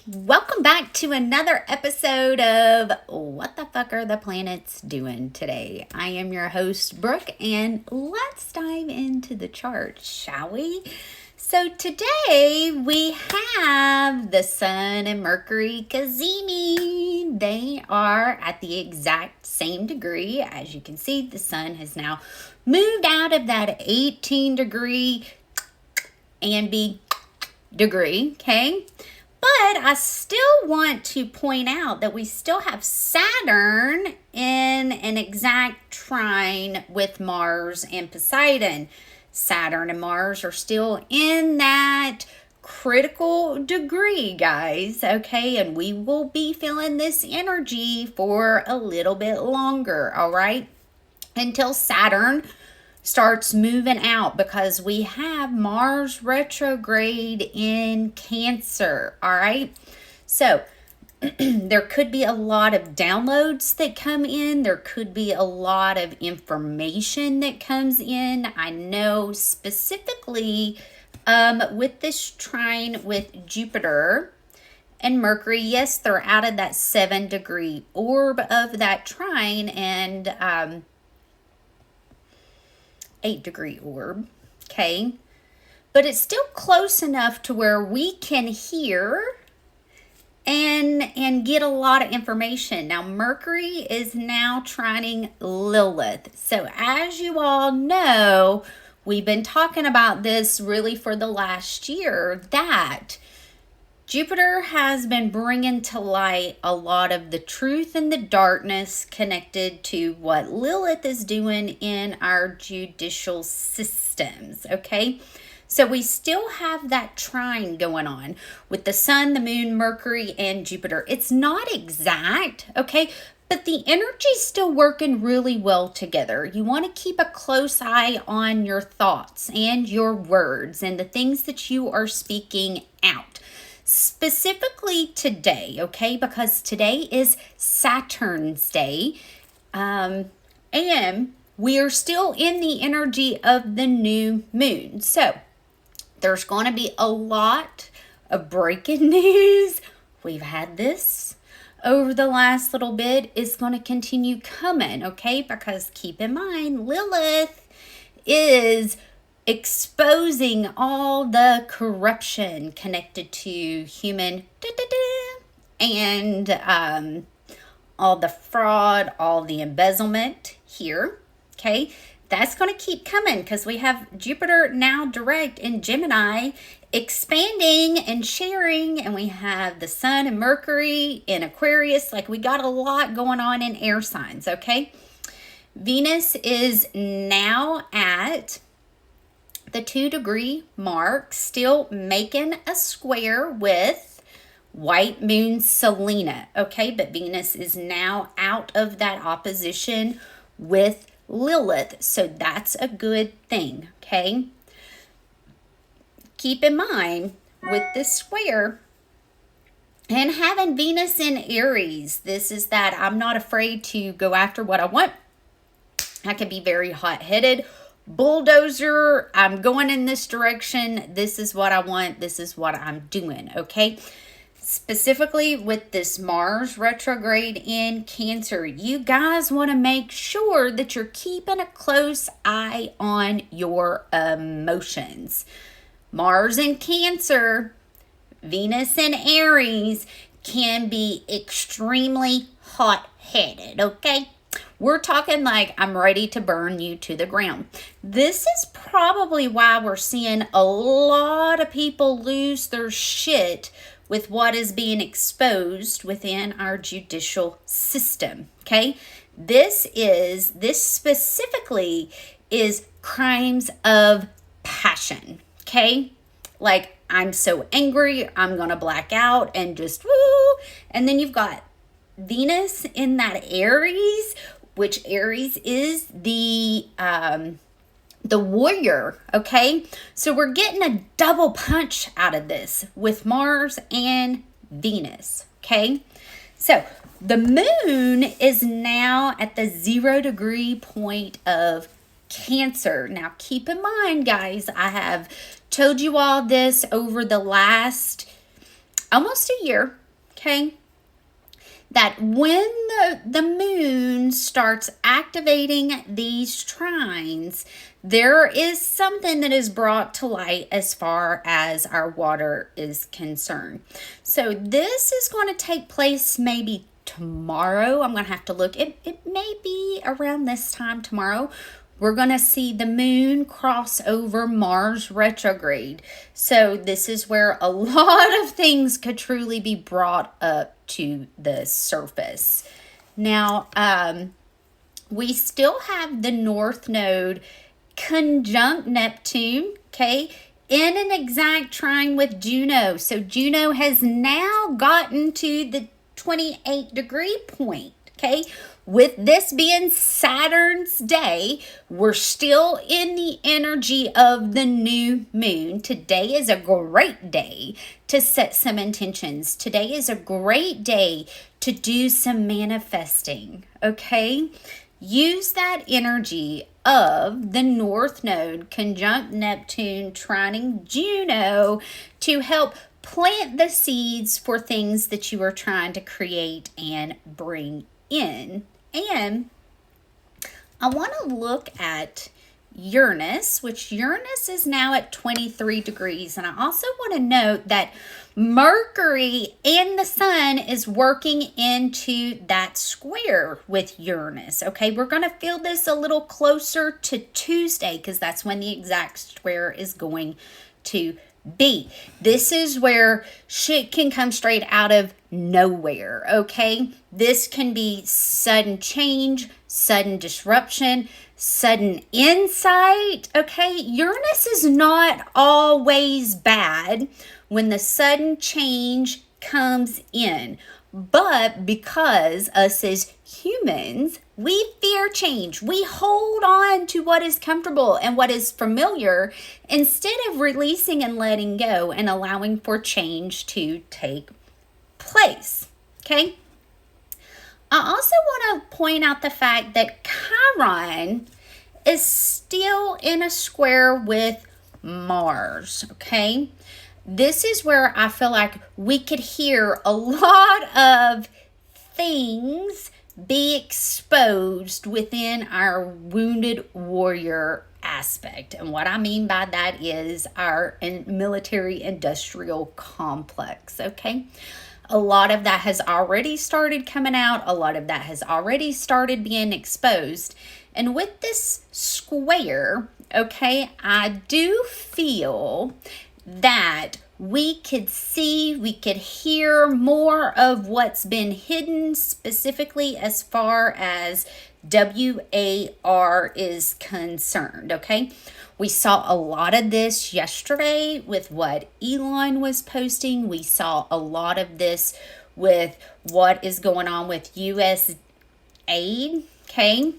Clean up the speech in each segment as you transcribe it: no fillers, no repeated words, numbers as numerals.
Welcome back to another episode of What the Fuck Are the Planets Doing Today? I am your host, Brooke, and let's dive into the chart, shall we? So today we have the Sun and Mercury cazimi. They are at the exact same degree. As you can see, the Sun has now moved out of that 18 degree ambi degree, okay? But I still want to point out that we still have Saturn in an exact trine with Mars and Poseidon. Saturn and Mars are still in that critical degree, guys, okay? And we will be feeling this energy for a little bit longer, all right? Until Saturn starts moving out, because we have Mars retrograde in Cancer, all right? So there could be a lot of downloads that come in. There could be a lot of information that comes in. I know specifically with this trine with Jupiter and Mercury, yes, they're out of that 7-degree orb of that trine and 8-degree orb, okay? But it's still close enough to where we can hear and get a lot of information. Now, Mercury is now trining Lilith. So as you all know, we've been talking about this really for the last year, that Jupiter has been bringing to light a lot of the truth and the darkness connected to what Lilith is doing in our judicial systems, okay? So we still have that trine going on with the Sun, the Moon, Mercury, and Jupiter. It's not exact, okay? But the energy's still working really well together. You want to keep a close eye on your thoughts and your words and the things that you are speaking out. Specifically today, okay, because today is Saturn's day, and we are still in the energy of the new moon. So there's going to be a lot of breaking news. We've had this over the last little bit. It's going to continue coming, okay, because keep in mind, Lilith is exposing all the corruption connected to human and all the fraud, all the embezzlement here, okay? That's going to keep coming because we have Jupiter now direct in Gemini, expanding and sharing, and we have the Sun and Mercury in Aquarius. Like, we got a lot going on in air signs, okay? Venus is now at the 2-degree mark, still making a square with White Moon Selena, okay? But Venus is now out of that opposition with Lilith, so that's a good thing, okay? Keep in mind, with this square and having Venus in Aries, this is that I'm not afraid to go after what I want. I can be very hot-headed, bulldozer, I'm going in this direction, this is what I want, this is what I'm doing, okay? Specifically with this Mars retrograde in Cancer, you guys want to make sure that you're keeping a close eye on your emotions. Mars in Cancer, Venus in Aries can be extremely hot-headed, okay? We're talking like I'm ready to burn you to the ground. This is probably why we're seeing a lot of people lose their shit with what is being exposed within our judicial system, okay? This specifically is crimes of passion, okay? Like, I'm so angry, I'm gonna black out and just woo. And then you've got Venus in that Aries, which Aries is the warrior, okay? So we're getting a double punch out of this with Mars and Venus, okay? So the moon is now at the 0-degree point of Cancer. Now keep in mind, guys, I have told you all this over the last almost a year, okay, that when the moon starts activating these trines, there is something that is brought to light as far as our water is concerned. So this is going to take place maybe tomorrow. I'm going to have to look. It may be around this time tomorrow. We're going to see the moon cross over Mars retrograde. So this is where a lot of things could truly be brought up to the surface. Now, we still have the North Node conjunct Neptune, okay, in an exact trine with Juno. So Juno has now gotten to the 28-degree point, okay? With this being Saturn's day, we're still in the energy of the new moon. Today is a great day to set some intentions. Today is a great day to do some manifesting, okay? Use that energy of the North Node conjunct Neptune trining Juno to help plant the seeds for things that you are trying to create and bring in. And I want to look at Uranus, which Uranus is now at 23 degrees. And I also want to note that Mercury and the Sun is working into that square with Uranus. Okay, we're going to feel this a little closer to Tuesday because that's when the exact square is going to be. This is where shit can come straight out of nowhere, okay? This can be sudden change, sudden disruption, sudden insight, okay? Uranus is not always bad when the sudden change comes in. But because us as humans, we fear change. We hold on to what is comfortable and what is familiar instead of releasing and letting go and allowing for change to take place. Okay? I also want to point out the fact that Chiron is still in a square with Mars. Okay? This is where I feel like we could hear a lot of things be exposed within our wounded warrior aspect. And what I mean by that is our military industrial complex, okay? A lot of that has already started coming out. A lot of that has already started being exposed. And with this square, okay, I do feel that we could see, we could hear more of what's been hidden, specifically as far as WAR is concerned, okay? We saw a lot of this yesterday with what Elon was posting. We saw a lot of this with what is going on with U.S. aid, okay?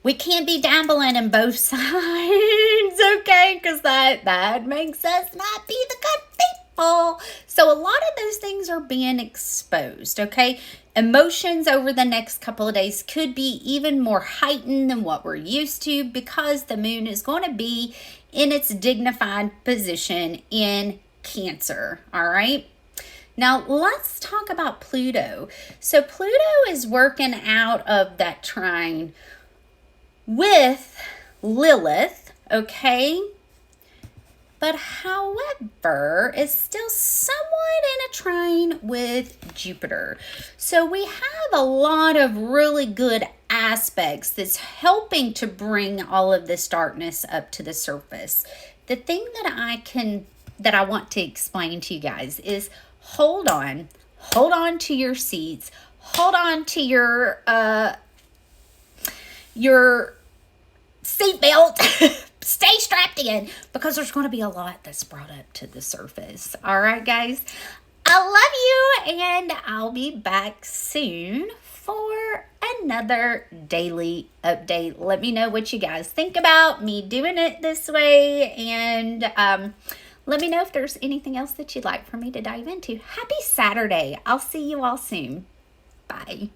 We can't be dabbling in both sides, okay? Because that makes us not be the good people. So a lot of those things are being exposed, okay? Emotions over the next couple of days could be even more heightened than what we're used to because the moon is going to be in its dignified position in Cancer, all right? Now, let's talk about Pluto. So Pluto is working out of that trine with Lilith, okay? But however, it's still somewhat in a trine with Jupiter. So we have a lot of really good aspects that's helping to bring all of this darkness up to the surface. The thing that I want to explain to you guys is hold on to your seats, hold on to your seatbelt, stay strapped in, because there's going to be a lot that's brought up to the surface. All right, guys, I love you, and I'll be back soon for another daily update. Let me know what you guys think about me doing it this way, and let me know if there's anything else that you'd like for me to dive into. Happy Saturday. I'll see you all soon. Bye.